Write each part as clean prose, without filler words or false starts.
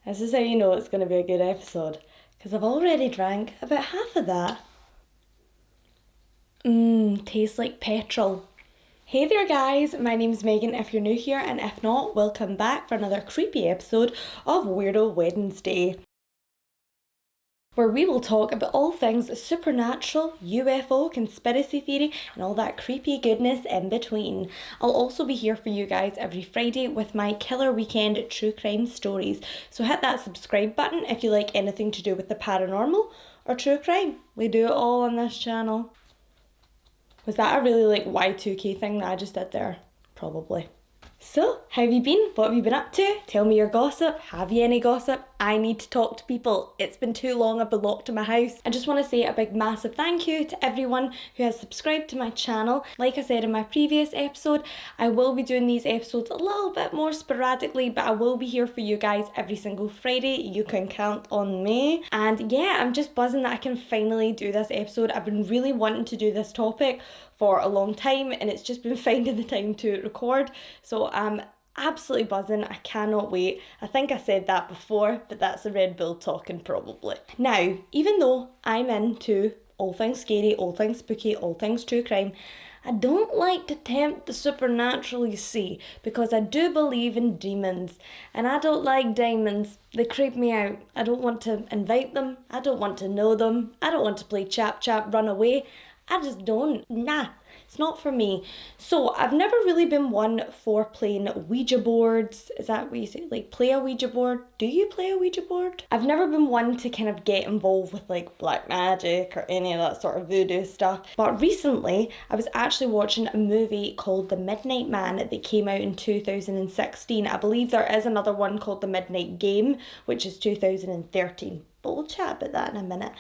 This is how you know it's going to be a good episode, because I've already drank about half of that. Tastes like petrol. Hey there guys, my name's Megan if you're new here, and if not, welcome back for another creepy episode of Weirdo Wednesday, where we will talk about all things supernatural, UFO, conspiracy theory, and all that creepy goodness in between. I'll also be here for you guys every Friday with my killer weekend true crime stories. So hit that subscribe button if you like anything to do with the paranormal or true crime. We do it all on this channel. Was that a really Y2K thing that I just did there? Probably. So, how have you been? What have you been up to? Tell me your gossip. Have you any gossip? I need to talk to people. It's been too long, I've been locked in my house. I just want to say a big massive thank you to everyone who has subscribed to my channel. Like I said in my previous episode, I will be doing these episodes a little bit more sporadically, but I will be here for you guys every single Friday. You can count on me. And yeah, I'm just buzzing that I can finally do this episode. I've been really wanting to do this topic for a long time, and it's just been finding the time to record. So I'm absolutely buzzing. I cannot wait. I think I said that before, but that's a Red Bull talking probably. Now, even though I'm into all things scary, all things spooky, all things true crime, I don't like to tempt the supernatural, you see, because I do believe in demons, and I don't like demons. They creep me out. I don't want to invite them. I don't want to know them. I don't want to play chap chap, run away. I just don't. Nah, it's not for me. So I've never really been one for playing Ouija boards. Is that what you say? Like, play a Ouija board? Do you play a Ouija board? I've never been one to kind of get involved with like black magic or any of that sort of voodoo stuff. But recently, I was actually watching a movie called The Midnight Man that came out in 2016. I believe there is another one called The Midnight Game, which is 2013. But we'll chat about that in a minute.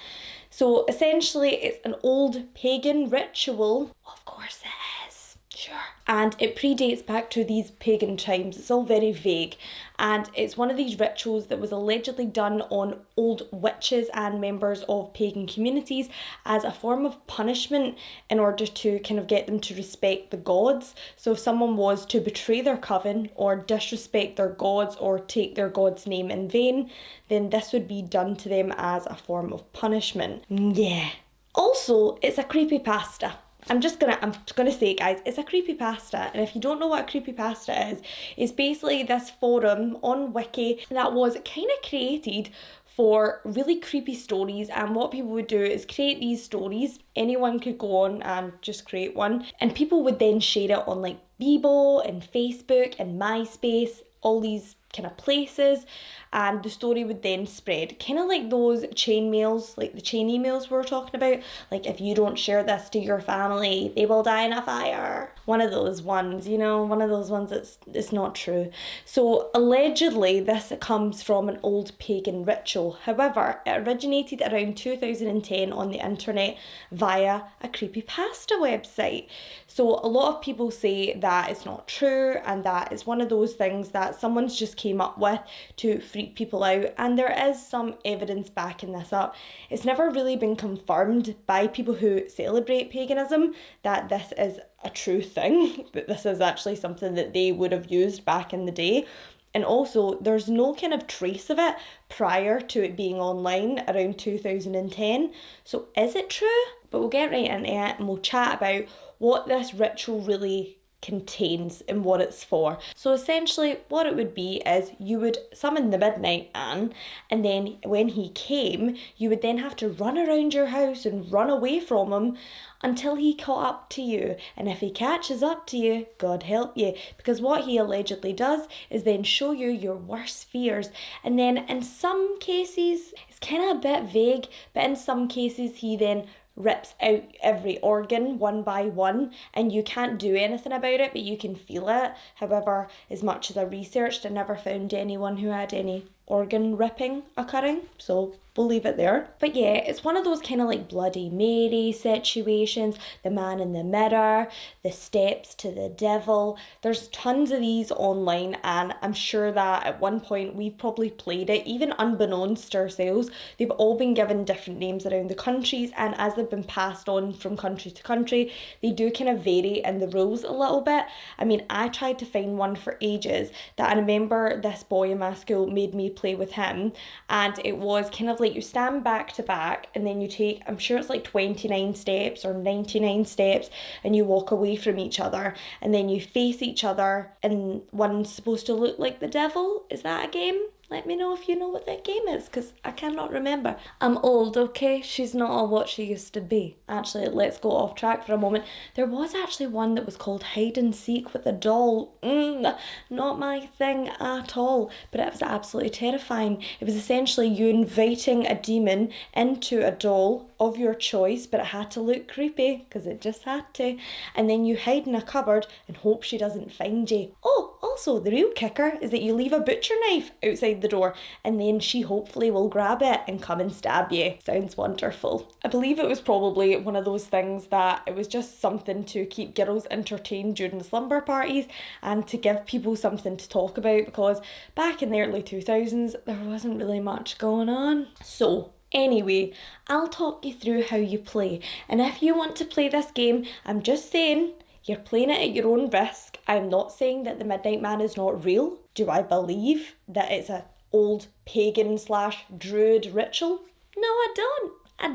So essentially, it's an old pagan ritual. Of course it is. Sure. And it predates back to these pagan times. It's all very vague. And it's one of these rituals that was allegedly done on old witches and members of pagan communities as a form of punishment in order to kind of get them to respect the gods. So if someone was to betray their coven or disrespect their gods or take their god's name in vain, then this would be done to them as a form of punishment. Yeah. Also, it's a creepypasta. I'm gonna say it, guys, it's a creepypasta, and if you don't know what a creepypasta is, it's basically this forum on Wiki that was kind of created for really creepy stories. And what people would do is create these stories. Anyone could go on and just create one, and people would then share it on like Bebo and Facebook and MySpace, all these kind of places, and the story would then spread, kind of like those chain mails, like the chain emails we were talking about, like if you don't share this to your family, they will die in a fire. One of those ones, you know, one of those ones that's it's not true. So allegedly this comes from an old pagan ritual. However, it originated around 2010 on the internet via a creepypasta website. So a lot of people say that it's not true and that it's one of those things that someone's just came up with to freak people out, and there is some evidence backing this up. It's never really been confirmed by people who celebrate paganism that this is a true thing, that this is actually something that they would have used back in the day. And also, there's no kind of trace of it prior to it being online around 2010. So is it true? But we'll get right into it and we'll chat about what this ritual really contains and what it's for. So essentially what it would be is you would summon the Midnight Man, and then when he came, you would then have to run around your house and run away from him until he caught up to you. And if he catches up to you, God help you, because what he allegedly does is then show you your worst fears. And then in some cases, it's kind of a bit vague, but in some cases he then rips out every organ one by one, and you can't do anything about it, but you can feel it. However, as much as I researched, I never found anyone who had any organ ripping occurring, so We'll leave it there. But yeah, it's one of those kind of like Bloody Mary situations, the man in the mirror, the steps to the devil. There's tons of these online, and I'm sure that at one point we've probably played it, even unbeknownst to ourselves. They've all been given different names around the countries, and as they've been passed on from country to country, they do kind of vary in the rules a little bit. I mean, I tried to find one for ages that I remember this boy in my school made me play with him, and it was kind of like you stand back to back and then you take, I'm sure it's like 29 steps or 99 steps, and you walk away from each other and then you face each other, and one's supposed to look like the devil. Is that a game? Let me know if you know what that game is, because I cannot remember. I'm old, okay? She's not all what she used to be. Actually, let's go off track for a moment. There was actually one that was called Hide and Seek with a doll. Not my thing at all, but it was absolutely terrifying. It was essentially you inviting a demon into a doll of your choice, but it had to look creepy, because it just had to. And then you hide in a cupboard and hope she doesn't find you. Oh, also, the real kicker is that you leave a butcher knife outside the door, and then she hopefully will grab it and come and stab you. Sounds wonderful. I believe it was probably one of those things that it was just something to keep girls entertained during the slumber parties and to give people something to talk about, because back in the early 2000s there wasn't really much going on. So anyway, I'll talk you through how you play, and if you want to play this game, I'm just saying, you're playing it at your own risk. I'm not saying that the Midnight Man is not real. Do I believe that it's an old pagan / druid ritual? No, I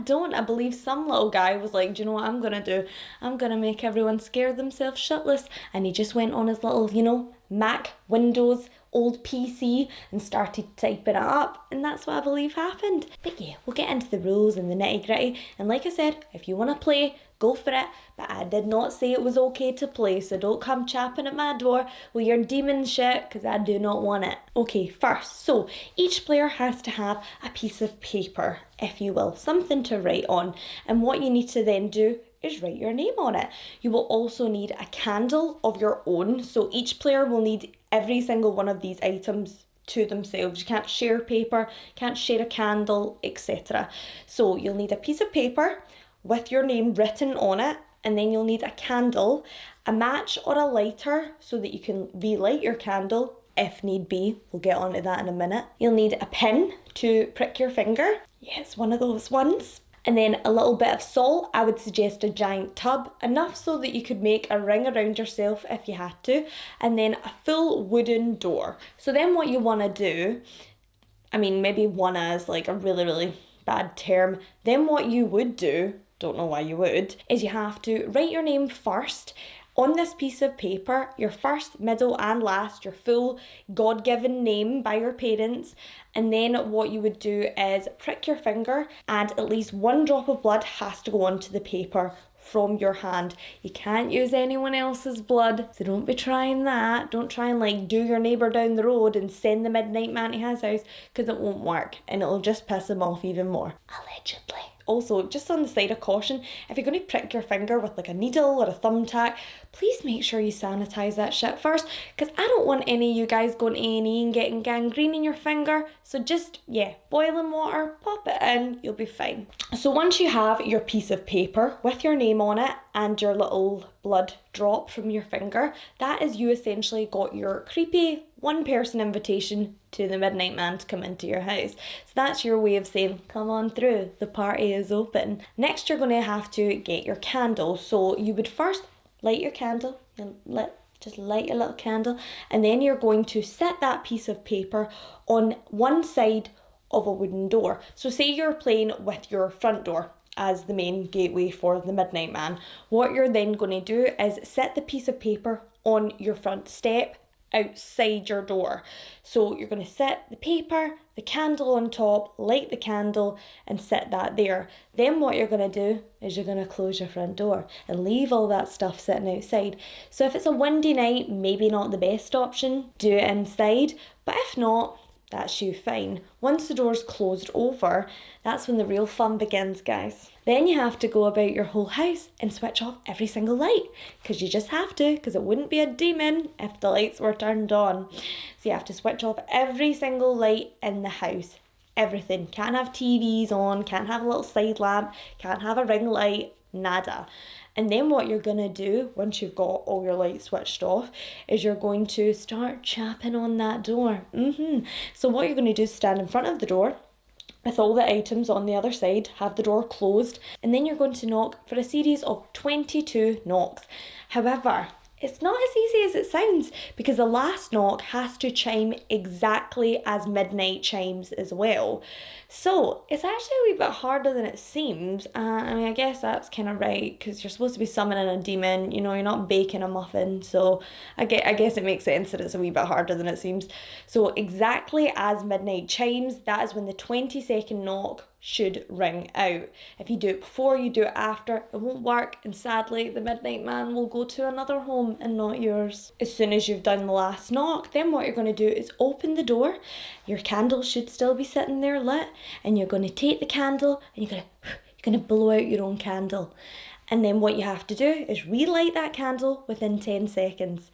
don't. I believe some little guy was like, do you know what I'm gonna do? I'm gonna make everyone scare themselves shitless. And he just went on his little, Mac, Windows, old PC and started typing it up, and that's what I believe happened. But yeah, we'll get into the rules and the nitty gritty, and like I said, if you want to play, go for it, but I did not say it was okay to play, so don't come chapping at my door with your demon shit, because I do not want it. Okay, first, so each player has to have a piece of paper, if you will, something to write on, and what you need to then do is write your name on it. You will also need a candle of your own, so each player will need every single one of these items to themselves. You can't share paper, can't share a candle, etc. So you'll need a piece of paper with your name written on it, and then you'll need a candle, a match or a lighter so that you can relight your candle if need be. We'll get onto that in a minute. You'll need a pin to prick your finger. Yes, one of those ones. And then a little bit of salt. I would suggest a giant tub, enough so that you could make a ring around yourself if you had to. And then a full wooden door. So then what you want to do, I mean, maybe wanna is like a really, really bad term. Then what you would do, don't know why you would, is you have to write your name first on this piece of paper, your first, middle and last, your full God-given name by your parents, and then what you would do is prick your finger, and at least one drop of blood has to go onto the paper from your hand. You can't use anyone else's blood, so don't be trying that. Don't try and like do your neighbour down the road and send the Midnight Man to his house, because it won't work and it'll just piss him off even more. Allegedly. Also, just on the side of caution, if you're going to prick your finger with like a needle or a thumbtack, please make sure you sanitize that shit first, because I don't want any of you guys going to A&E and getting gangrene in your finger. So just, boiling water, pop it in, you'll be fine. So once you have your piece of paper with your name on it and your little blood drop from your finger, that is you essentially got your creepy one-person invitation to the Midnight Man to come into your house. So that's your way of saying, come on through, the party is open. Next, you're going to have to get your candle. So you would first light your candle, just light your little candle, and then you're going to set that piece of paper on one side of a wooden door. So say you're playing with your front door as the main gateway for the Midnight Man. What you're then going to do is set the piece of paper on your front step outside your door. So you're going to set the paper, the candle on top, light the candle and set that there. Then what you're going to do is you're going to close your front door and leave all that stuff sitting outside. So if it's a windy night, maybe not the best option, do it inside, but if not, that's you fine. Once the door's closed over, that's when the real fun begins, guys. Then you have to go about your whole house and switch off every single light, because you just have to, because it wouldn't be a demon if the lights were turned on. So you have to switch off every single light in the house. everything. Can't have TVs on, can't have a little side lamp, can't have a ring light, nada. And then what you're going to do once you've got all your lights switched off is you're going to start chapping on that door. So what you're going to do is stand in front of the door with all the items on the other side, have the door closed, and then you're going to knock for a series of 22 knocks. However, it's not as easy as it sounds, because the last knock has to chime exactly as midnight chimes as well. So it's actually a wee bit harder than it seems. I guess that's kind of right, because you're supposed to be summoning a demon, you're not baking a muffin. So I guess it makes sense that it's a wee bit harder than it seems. So exactly as midnight chimes, that is when the 20-second knock should ring out. If you do it before, you do it after, it won't work, and sadly the midnight man will go to another home and not yours. As soon as you've done the last knock, then what you're going to do is open the door. Your candle should still be sitting there lit, and you're going to take the candle and you're going to blow out your own candle. And then what you have to do is relight that candle within 10 seconds.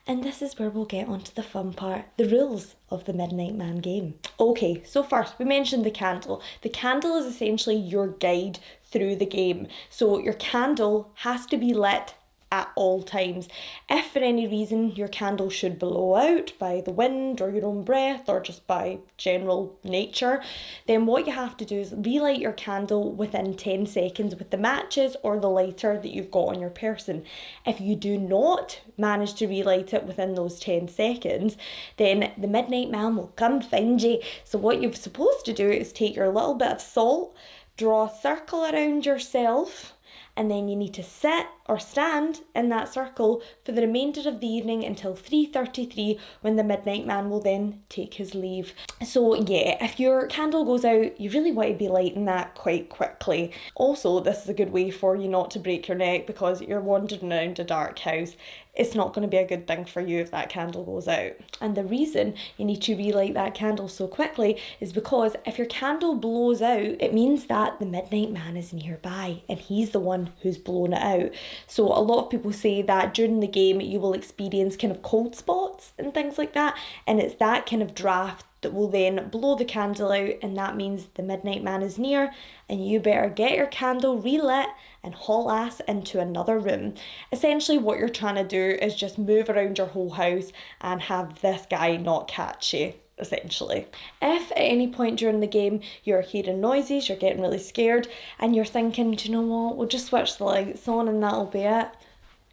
And this is where we'll get onto the fun part, the rules of the Midnight Man game. Okay, so first we mentioned the candle. The candle is essentially your guide through the game. So your candle has to be lit at all times. If for any reason your candle should blow out by the wind or your own breath or just by general nature, then what you have to do is relight your candle within 10 seconds with the matches or the lighter that you've got on your person. If you do not manage to relight it within those 10 seconds, then the Midnight Man will come find you. So what you're supposed to do is take your little bit of salt, draw a circle around yourself, and then you need to sit or stand in that circle for the remainder of the evening until 3:33, when the Midnight Man will then take his leave. So yeah, if your candle goes out, you really want to be lighting that quite quickly. Also, this is a good way for you not to break your neck, because you're wandering around a dark house. It's not going to be a good thing for you if that candle goes out. And the reason you need to relight that candle so quickly is because if your candle blows out, it means that the Midnight Man is nearby and he's the one who's blown it out. So a lot of people say that during the game you will experience kind of cold spots and things like that, and it's that kind of draft that will then blow the candle out, and that means the Midnight Man is near, and you better get your candle relit and haul ass into another room. Essentially what you're trying to do is just move around your whole house and have this guy not catch you, essentially. If at any point during the game you're hearing noises, you're getting really scared, and you're thinking, do you know what, we'll just switch the lights on and that'll be it.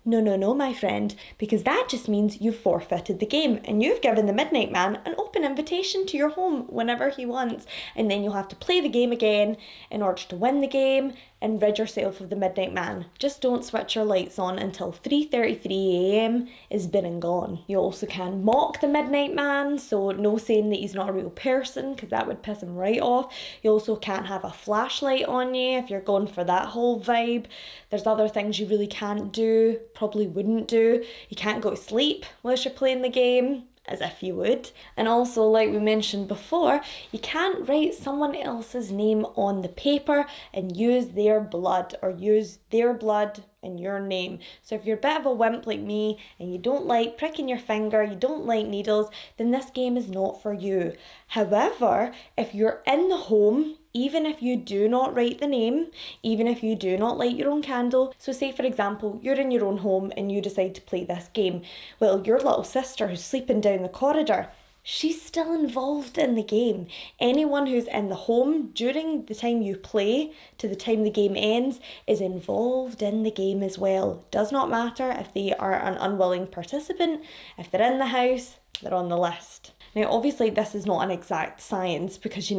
No, my friend, because that just means you've forfeited the game and you've given the Midnight Man an open invitation to your home whenever he wants, and then you'll have to play the game again in order to win the game and rid yourself of the Midnight Man. Just don't switch your lights on until 3:33 a.m. is been and gone. You also can mock the Midnight Man, so no saying that he's not a real person, because that would piss him right off. You also can't have a flashlight on you if you're going for that whole vibe. There's other things you really can't do, probably wouldn't do. You can't go to sleep whilst you're playing the game, as if you would. And also, like we mentioned before, you can't write someone else's name on the paper and use their blood, or use their blood in your name. So if you're a bit of a wimp like me and you don't like pricking your finger, you don't like needles, then this game is not for you. However, if you're in the home, even if you do not write the name, even if you do not light your own candle, so say for example, you're in your own home and you decide to play this game, well, your little sister who's sleeping down the corridor, she's still involved in the game. Anyone who's in the home during the time you play to the time the game ends is involved in the game as well. Does not matter if they are an unwilling participant, if they're in the house, they're on the list. Now obviously this is not an exact science, because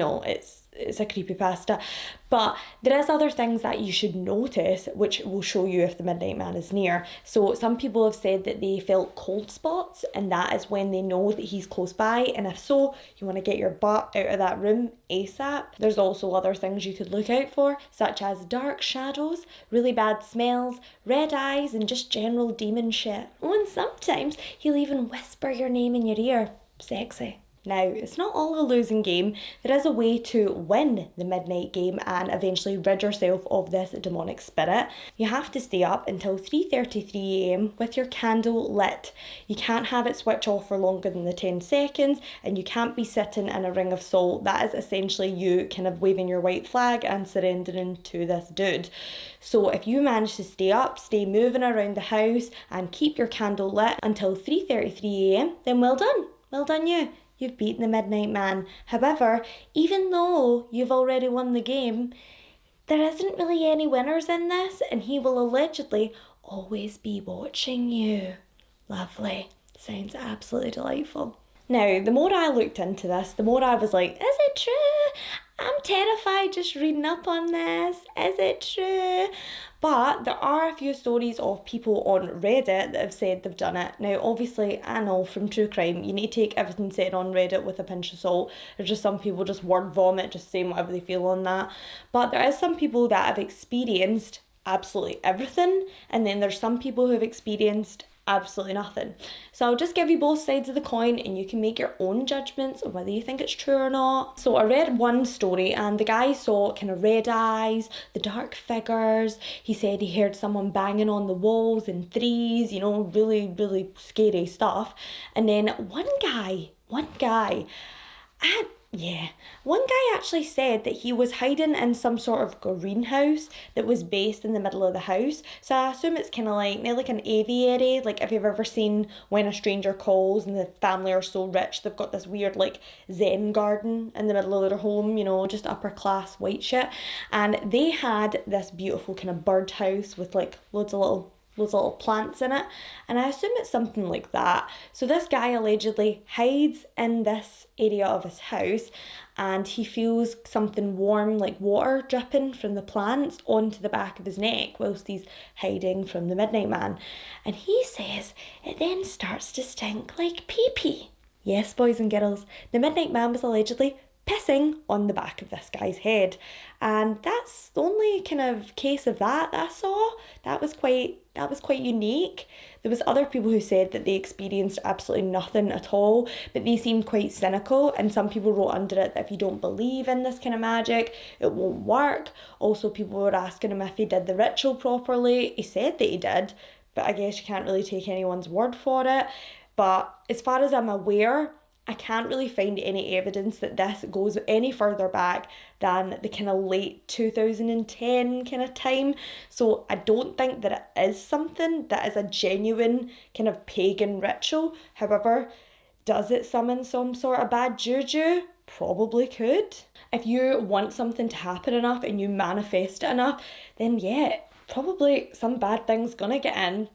it's a creepypasta, but there is other things that you should notice which will show you if the Midnight Man is near. So some people have said that they felt cold spots, and that is when they know that he's close by, and if so, you want to get your butt out of that room ASAP. There's also other things you could look out for, such as dark shadows, really bad smells, red eyes, and just general demon shit. Oh, and sometimes he'll even whisper your name in your ear. Sexy. Now, it's not all a losing game. There is a way to win the midnight game and eventually rid yourself of this demonic spirit. You have to stay up until 3:33 a.m. with your candle lit. You can't have it switch off for longer than the 10 seconds, and you can't be sitting in a ring of salt. That is essentially you kind of waving your white flag and surrendering to this dude. So if you manage to stay up, stay moving around the house and keep your candle lit until 3:33 a.m, then well done. Well done you. You've beaten the Midnight Man. However, even though you've already won the game, there isn't really any winners in this, and he will allegedly always be watching you. Lovely. Sounds absolutely delightful. Now, the more I looked into this, the more I was like, is it true? I'm terrified just reading up on this. Is it true? But there are a few stories of people on Reddit that have said they've done it. Now, obviously, I know from true crime, you need to take everything said on Reddit with a pinch of salt. There's just some people just word vomit, just saying whatever they feel on that. But there is some people that have experienced absolutely everything. And then there's some people who have experienced absolutely nothing. So I'll just give you both sides of the coin and you can make your own judgments on whether you think it's true or not. So I read one story and the guy saw kind of red eyes, the dark figures. He said he heard someone banging on the walls in threes, you know, really, really scary stuff. And then one guy, one guy actually said that he was hiding in some sort of greenhouse that was based in the middle of the house. So I assume it's kind of like an aviary. Like if you've ever seen When a Stranger Calls and the family are so rich, they've got this weird like Zen garden in the middle of their home, you know, just upper class white shit. And they had this beautiful kind of birdhouse with like loads of little plants in it, and I assume it's something like that. So this guy allegedly hides in this area of his house and he feels something warm like water dripping from the plants onto the back of his neck whilst he's hiding from the Midnight Man. And he says it then starts to stink like pee-pee. Yes, boys and girls, the Midnight Man was allegedly pissing on the back of this guy's head, and that's the only kind of case of that I saw. That was quite unique. There was other people who said that they experienced absolutely nothing at all, but they seemed quite cynical, and some people wrote under it that if you don't believe in this kind of magic, it won't work. Also, people were asking him if he did the ritual properly. He said that he did, but I guess you can't really take anyone's word for it. But as far as I'm aware, I can't really find any evidence that this goes any further back than the kind of late 2010 kind of time. So I don't think that it is something that is a genuine kind of pagan ritual. However, does it summon some sort of bad juju? Probably could. If you want something to happen enough and you manifest it enough, then yeah, probably some bad thing's gonna get in.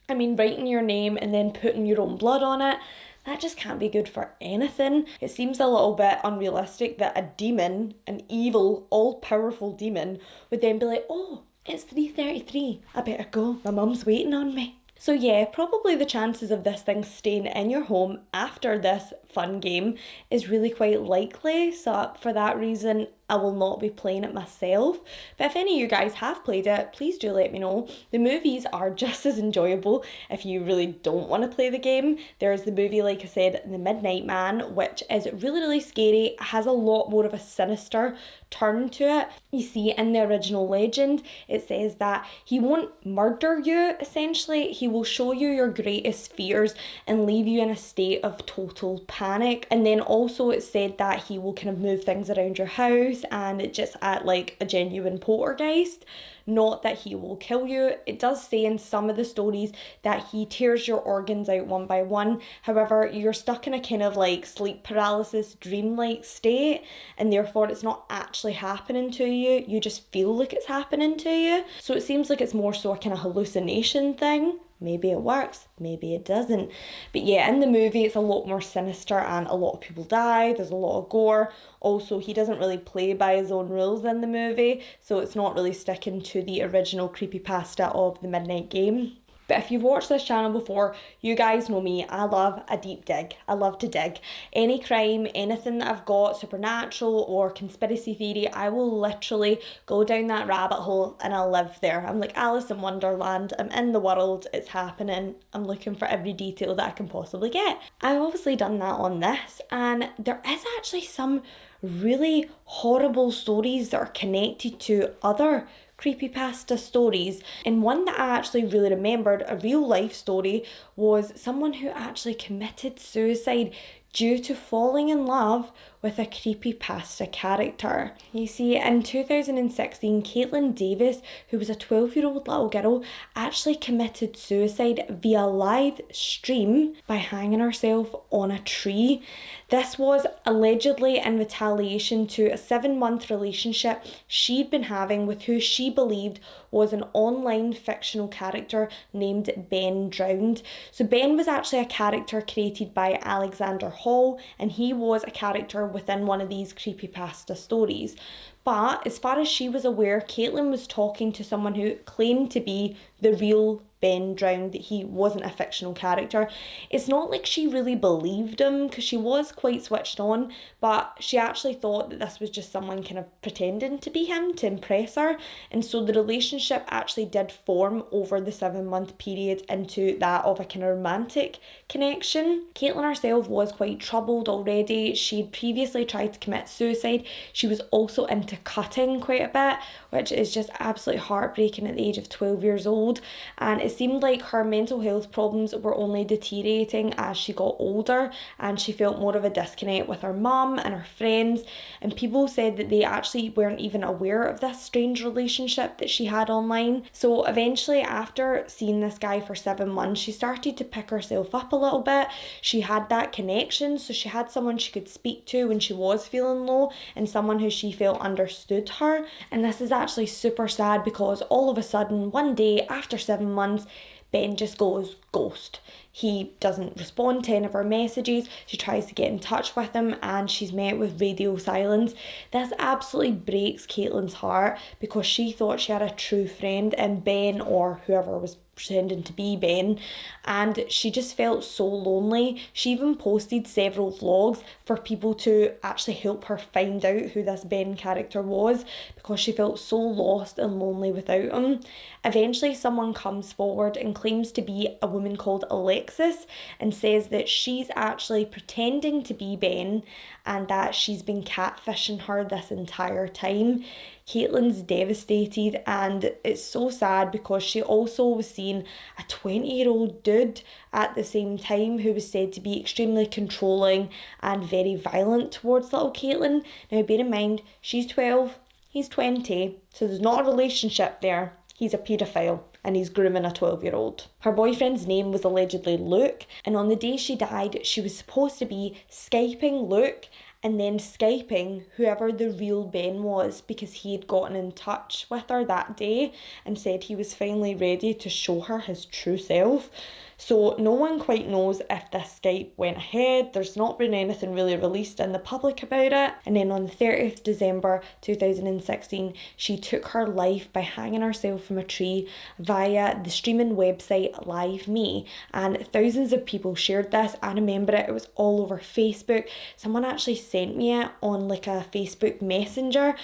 I mean, writing your name and then putting your own blood on it, that just can't be good for anything. It seems a little bit unrealistic that a demon, an evil, all-powerful demon, would then be like, oh, it's 3:33, I better go, my mum's waiting on me. So yeah, probably the chances of this thing staying in your home after this fun game is really quite likely. So for that reason, I will not be playing it myself. But if any of you guys have played it, please do let me know. The movies are just as enjoyable if you really don't want to play the game. There's the movie, like I said, The Midnight Man, which is really, really scary. It has a lot more of a sinister turn to it. You see, in the original legend, it says that he won't murder you, essentially. He will show you your greatest fears and leave you in a state of total panic. And then also it said that he will kind of move things around your house and just act like a genuine poltergeist. Not that he will kill you. It does say in some of the stories that he tears your organs out one by one. However, you're stuck in a kind of like sleep paralysis, dreamlike state, and therefore it's not actually happening to you. You just feel like it's happening to you. So it seems like it's more so a kind of hallucination thing. Maybe it works, maybe it doesn't. But yeah, in the movie, it's a lot more sinister and a lot of people die. There's a lot of gore. Also, he doesn't really play by his own rules in the movie, so it's not really sticking to the original creepypasta of the Midnight Game. But if you've watched this channel before, you guys know me. I love a deep dig. I love to dig. Any crime, anything that I've got, supernatural or conspiracy theory, I will literally go down that rabbit hole and I'll live there. I'm like Alice in Wonderland. I'm in the world. It's happening. I'm looking for every detail that I can possibly get. I've obviously done that on this, and there is actually some really horrible stories that are connected to other creepypasta stories, and one that I actually really remembered, a real life story, was someone who actually committed suicide due to falling in love with a creepypasta character. You see, in 2016, Caitlin Davis, who was a 12-year-old little girl, actually committed suicide via live stream by hanging herself on a tree. This was allegedly in retaliation to a 7-month relationship she'd been having with who she believed was an online fictional character named Ben Drowned. So Ben was actually a character created by Alexander Hall, and he was a character within one of these creepypasta stories. But as far as she was aware, Caitlin was talking to someone who claimed to be the real Ben Drowned, that he wasn't a fictional character. It's not like she really believed him, because she was quite switched on, but she actually thought that this was just someone kind of pretending to be him to impress her. And so the relationship actually did form over the 7-month period into that of a kind of romantic connection. Caitlin herself was quite troubled already. She'd previously tried to commit suicide. She was also into cutting quite a bit, which is just absolutely heartbreaking at the age of 12 years old. And it seemed like her mental health problems were only deteriorating as she got older, and she felt more of a disconnect with her mum and her friends, and people said that they actually weren't even aware of this strange relationship that she had online. So eventually, after seeing this guy for 7 months, she started to pick herself up a little bit. She had that connection, so she had someone she could speak to when she was feeling low, and someone who she felt understood her. And this is actually super sad, because all of a sudden, one day after 7 months, Ben just goes ghost. He doesn't respond to any of her messages. She tries to get in touch with him and she's met with radio silence. This absolutely breaks Caitlin's heart, because she thought she had a true friend in Ben, or whoever was pretending to be Ben, and she just felt so lonely. She even posted several vlogs for people to actually help her find out who this Ben character was, because she felt so lost and lonely without him. Eventually someone comes forward and claims to be a woman called Alexis, and says that she's actually pretending to be Ben and that she's been catfishing her this entire time. Caitlin's devastated, and it's so sad, because she also was seeing a 20-year-old dude at the same time who was said to be extremely controlling and very violent towards little Caitlin. Now bear in mind, she's 12, he's 20, so there's not a relationship there. He's a paedophile and he's grooming a 12-year-old. Her boyfriend's name was allegedly Luke, and on the day she died, she was supposed to be Skyping Luke and then Skyping whoever the real Ben was, because he had gotten in touch with her that day and said he was finally ready to show her his true self. So no one quite knows if this Skype went ahead. There's not been anything really released in the public about it. And then on the 30th December 2016, she took her life by hanging herself from a tree via the streaming website Live Me. And thousands of people shared this. I remember it. It was all over Facebook. Someone actually sent me it on like a Facebook Messenger.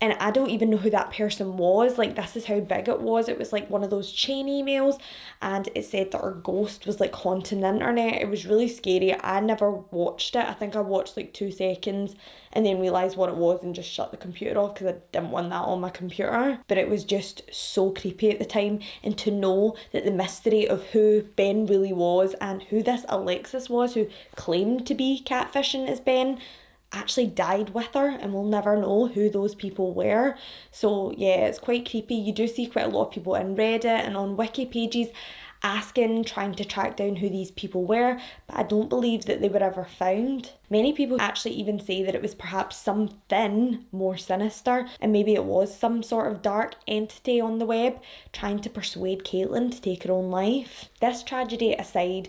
And I don't even know who that person was. Like, this is how big it was. It was like one of those chain emails, and it said that her ghost was like haunting the internet. It was really scary. I never watched it. I think I watched like 2 seconds and then realised what it was and just shut the computer off, because I didn't want that on my computer. But it was just so creepy at the time. And to know that the mystery of who Ben really was and who this Alexis was, who claimed to be catfishing as Ben, actually died with her, and we'll never know who those people were. So yeah, it's quite creepy. You do see quite a lot of people in Reddit and on Wiki pages asking, trying to track down who these people were, but I don't believe that they were ever found. Many people actually even say that it was perhaps something more sinister, and maybe it was some sort of dark entity on the web trying to persuade Caitlin to take her own life. This tragedy aside,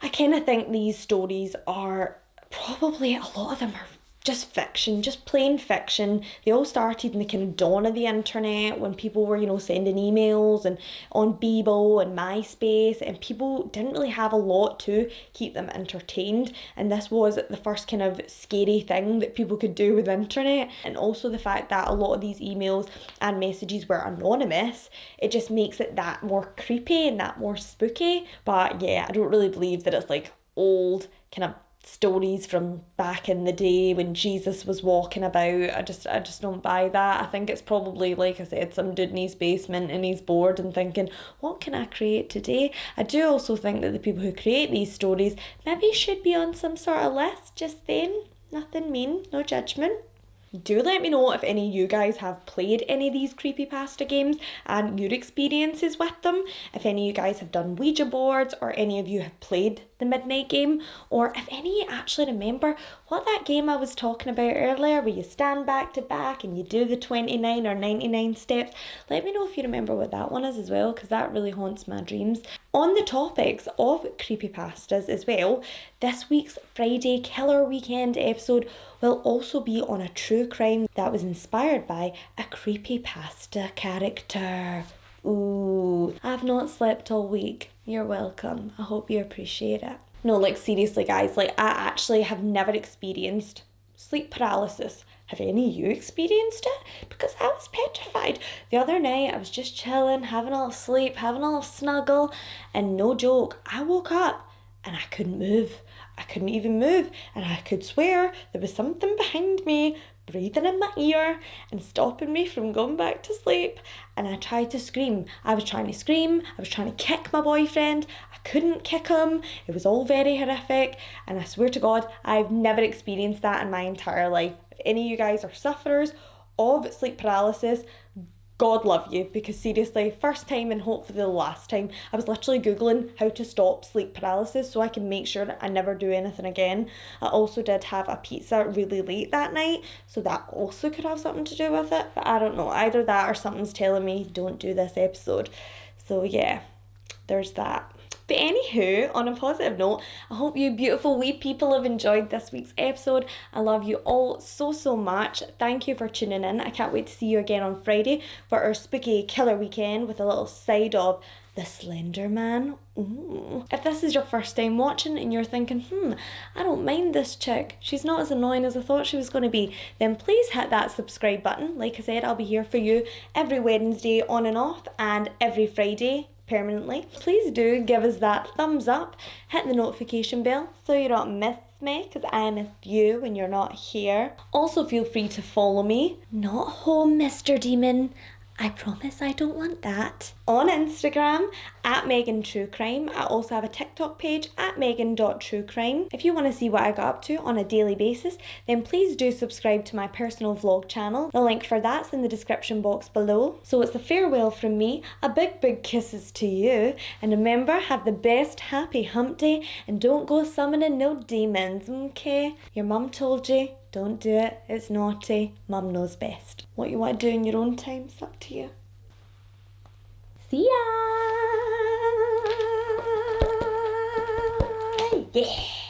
I kind of think these stories are probably, a lot of them are just fiction, just plain fiction. They all started in the kind of dawn of the internet when people were, sending emails and on Bebo and MySpace, and people didn't really have a lot to keep them entertained. And this was the first kind of scary thing that people could do with the internet. And also the fact that a lot of these emails and messages were anonymous, it just makes it that more creepy and that more spooky. But yeah, I don't really believe that it's like old kind of stories from back in the day when Jesus was walking about. I just don't buy that. I think it's probably, like I said, some dude in his basement and he's bored and thinking, what can I create today? I do also think that the people who create these stories maybe should be on some sort of list just then. Nothing mean, no judgment. Do let me know if any of you guys have played any of these creepypasta games and your experiences with them. If any of you guys have done Ouija boards, or any of you have played the Midnight Game, or if any of you actually remember what that game I was talking about earlier where you stand back to back and you do the 29 or 99 steps. Let me know if you remember what that one is as well, because that really haunts my dreams. On the topics of creepypastas as well, this week's Friday Killer Weekend episode will also be on a true crime that was inspired by a creepypasta character. Ooh, I've not slept all week. You're welcome. I hope you appreciate it. No, like seriously guys, like I actually have never experienced sleep paralysis. Have any of you experienced it? Because I was petrified. The other night I was just chilling, having a little sleep, having a little snuggle, and no joke, I woke up and I couldn't move. I couldn't even move, and I could swear there was something behind me breathing in my ear and stopping me from going back to sleep. And I tried to scream. I was trying to scream. I was trying to kick my boyfriend. I couldn't kick him. It was all very horrific. And I swear to God, I've never experienced that in my entire life. If any of you guys are sufferers of sleep paralysis, God love you, because seriously, first time and hopefully the last time. I was literally Googling how to stop sleep paralysis so I can make sure that I never do anything again. I also did have a pizza really late that night, so that also could have something to do with it. But I don't know, either that or something's telling me don't do this episode. So yeah, there's that. But anywho, on a positive note, I hope you beautiful wee people have enjoyed this week's episode. I love you all so much. Thank you for tuning in. I can't wait to see you again on Friday for our spooky killer weekend with a little side of the Slenderman. Ooh. If this is your first time watching and you're thinking, I don't mind this chick, she's not as annoying as I thought she was going to be, then please hit that subscribe button. Like I said, I'll be here for you every Wednesday on and off, and every Friday permanently. Please do give us that thumbs up, hit the notification bell so you don't miss me, because I miss you when you're not here. Also feel free to follow me. Not home, Mr. Demon. I promise I don't want that. On Instagram, at Megan True Crime. I also have a TikTok page at megan.truecrime. If you want to see what I got up to on a daily basis, then please do subscribe to my personal vlog channel. The link for that's in the description box below. So it's a farewell from me, a big kisses to you, and remember, have the best happy hump day, and don't go summoning no demons, okay? Your mum told you, don't do it, it's naughty. Mum knows best. What you want to do in your own time, it's up to you. See ya! Yeah!